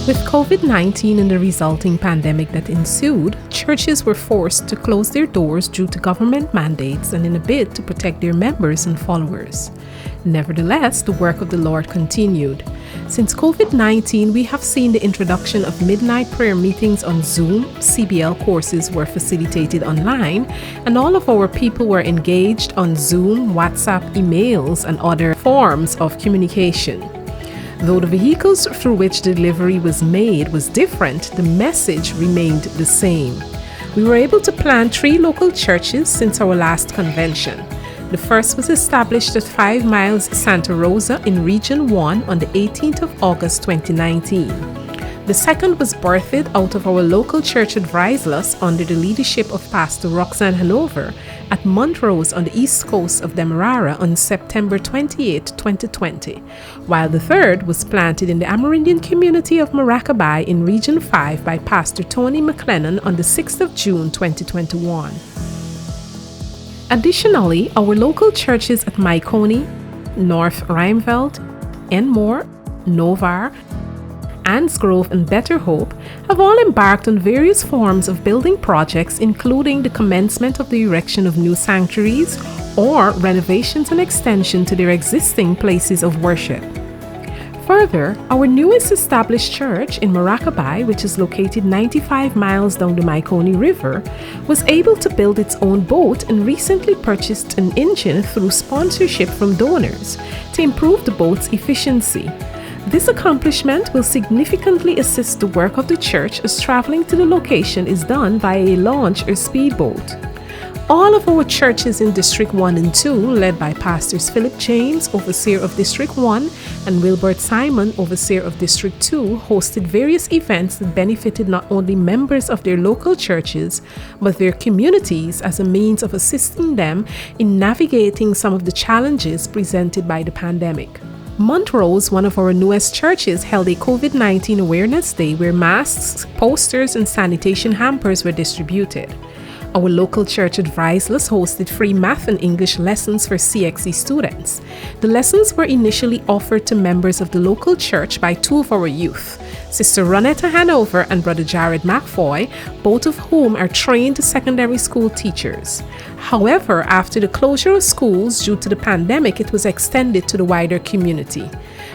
With COVID-19 and the resulting pandemic that ensued, churches were forced to close their doors due to government mandates and in a bid to protect their members and followers. Nevertheless, the work of the Lord continued. Since COVID-19, we have seen the introduction of midnight prayer meetings on Zoom, CBL courses were facilitated online, and all of our people were engaged on Zoom, WhatsApp, emails, and other forms of communication. Though the vehicles through which delivery was made was different, the message remained the same. We were able to plant 3 local churches since our last convention. The first was established at 5 Miles Santa Rosa in Region 1 on the 18th of August 2019. The second was birthed out of our local church at Vrieslas under the leadership of Pastor Roxanne Hanover at Montrose on the east coast of Demerara on September 28, 2020, while the third was planted in the Amerindian community of Maracaibo in Region 5 by Pastor Tony McLennan on the 6th of June 2021. Additionally, our local churches at Maikoni, North Rijnveld, Enmore, Novar, Ansgrove, and Better Hope have all embarked on various forms of building projects, including the commencement of the erection of new sanctuaries or renovations and extension to their existing places of worship. Further, our newest established church in Maracaibo, which is located 95 miles down the Maikoni River, was able to build its own boat and recently purchased an engine through sponsorship from donors to improve the boat's efficiency. This accomplishment will significantly assist the work of the church as traveling to the location is done via a launch or speedboat. All of our churches in District 1 and 2, led by Pastors Philip James, Overseer of District 1, and Wilbert Simon, Overseer of District 2, hosted various events that benefited not only members of their local churches, but their communities as a means of assisting them in navigating some of the challenges presented by the pandemic. Montrose, one of our newest churches, held a COVID-19 Awareness Day where masks, posters, and sanitation hampers were distributed. Our local church at Vrieslas hosted free math and English lessons for CXC students. The lessons were initially offered to members of the local church by 2 of our youth, Sister Ronetta Hanover and Brother Jared McFoy, both of whom are trained secondary school teachers. However, after the closure of schools due to the pandemic, it was extended to the wider community.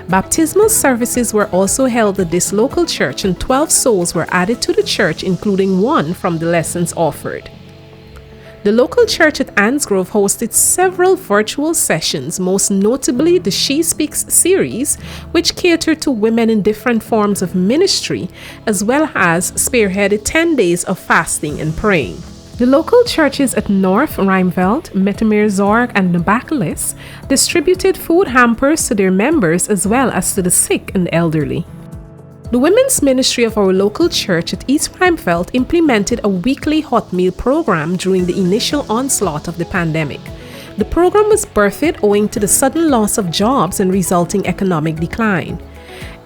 Baptismal services were also held at this local church, and 12 souls were added to the church, including 1 from the lessons offered. The local church at Ansgrove hosted several virtual sessions, most notably the She Speaks series, which catered to women in different forms of ministry, as well as spearheaded 10 days of fasting and praying. The local churches at North Rijnveld, Mettermeer-Zorg, and Nabakalis distributed food hampers to their members as well as to the sick and elderly. The women's ministry of our local church at East Rijnveld implemented a weekly hot meal program during the initial onslaught of the pandemic. The program was birthed owing to the sudden loss of jobs and resulting economic decline.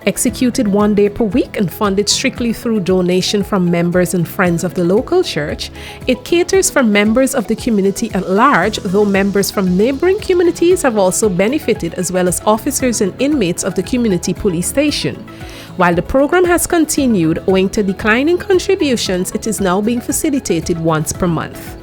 Executed 1 day per week and funded strictly through donation from members and friends of the local church, it caters for members of the community at large, though members from neighboring communities have also benefited, as well as officers and inmates of the community police station. While the program has continued, owing to declining contributions, it is now being facilitated once per month.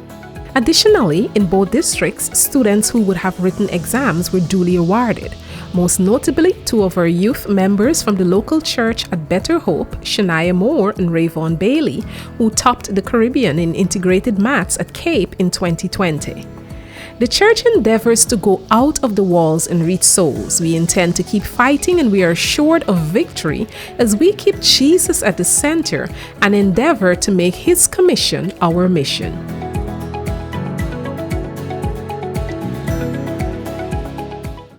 Additionally, in both districts, students who would have written exams were duly awarded. Most notably, 2 of our youth members from the local church at Better Hope, Shania Moore and Rayvon Bailey, who topped the Caribbean in integrated maths at Cape in 2020. The church endeavors to go out of the walls and reach souls. We intend to keep fighting, and we are assured of victory as we keep Jesus at the center and endeavor to make His commission our mission.